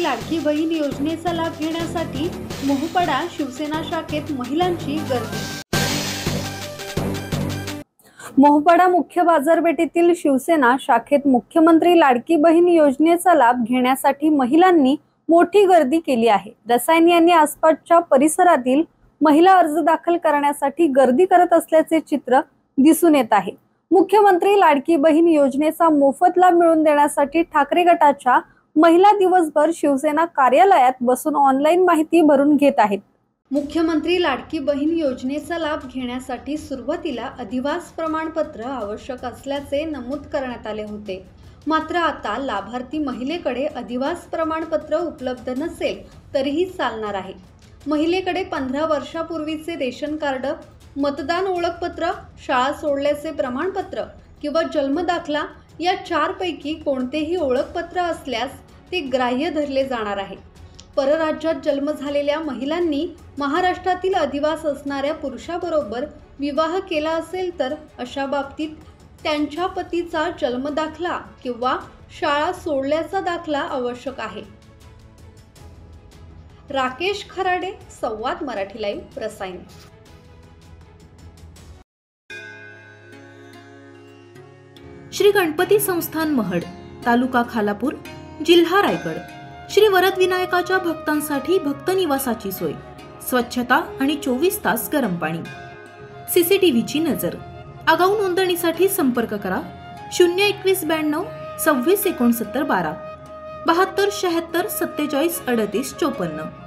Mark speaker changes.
Speaker 1: लाडकी बहीण योजनेचा लाभ घेण्यासाठी मोहपाडा शिवसेना शाखेत महिलांची गर्दी। मोहपाडा मुख्य बाजारपेठेतील शिवसेना शाखेत मुख्यमंत्री लाडकी बहीण योजनेचा लाभ घेण्यासाठी महिलांनी मोठी गर्दी केली आहे। रसायन यांनी आसपासच्या परिसरातील महिला अर्ज दाखल करण्यासाठी गर्दी करत असल्याचे चित्र दिसून येत आहे। मुख्यमंत्री लाडकी बहीण योजनेचा मोफत लाभ मिळवून देण्यासाठी ठाकरे गटाच्या महिला दिवसभर शिवसेना कार्यालयात बसून ऑनलाईन माहिती भरून घेत आहेत। मुख्यमंत्री लाडकी बहीण योजनेचा लाभ घेण्यासाठी सुरुवातीला अधिवास प्रमाणपत्र आवश्यक असल्याचे नमूद करण्यात आले होते। मात्र आता लाभार्थी महिलेकडे अधिवास प्रमाणपत्र उपलब्ध नसेल तरीही चालणार आहे। महिलेकडे 15 वर्षापूर्वीचे रेशन कार्ड, मतदान ओळखपत्र, शाळा सोडल्याचे प्रमाणपत्र किंवा जन्मदाखला या 4 पैकी कोणतेही ओळखपत्र असल्यास ते ग्राह्य धरले जाणार आहे। परराज्यात जन्म झालेल्या महिलांनी महाराष्ट्रातील अधिवास असणाऱ्या पुरुषाबरोबर विवाह केला असेल तर अशा बाबतीत त्यांच्या पतीचा जन्मदाखला किंवा शाळा सोडल्याचा दाखला आवश्यक आहे। राकेश खराडे, संवाद मराठी लाईव्ह, रसायन।
Speaker 2: श्री गणपती संस्थान महड, तालुका खालापूर, जिल्हा रायगड। श्री वरद विनायकाच्या भक्तांसाठी भक्त निवासाची सोय, स्वच्छता आणि 24 तास गरम पाणी, सीसीटीव्हीची नजर। आगाऊ नोंदणीसाठी संपर्क करा 02192 26 69 12 72 76 47 38 54।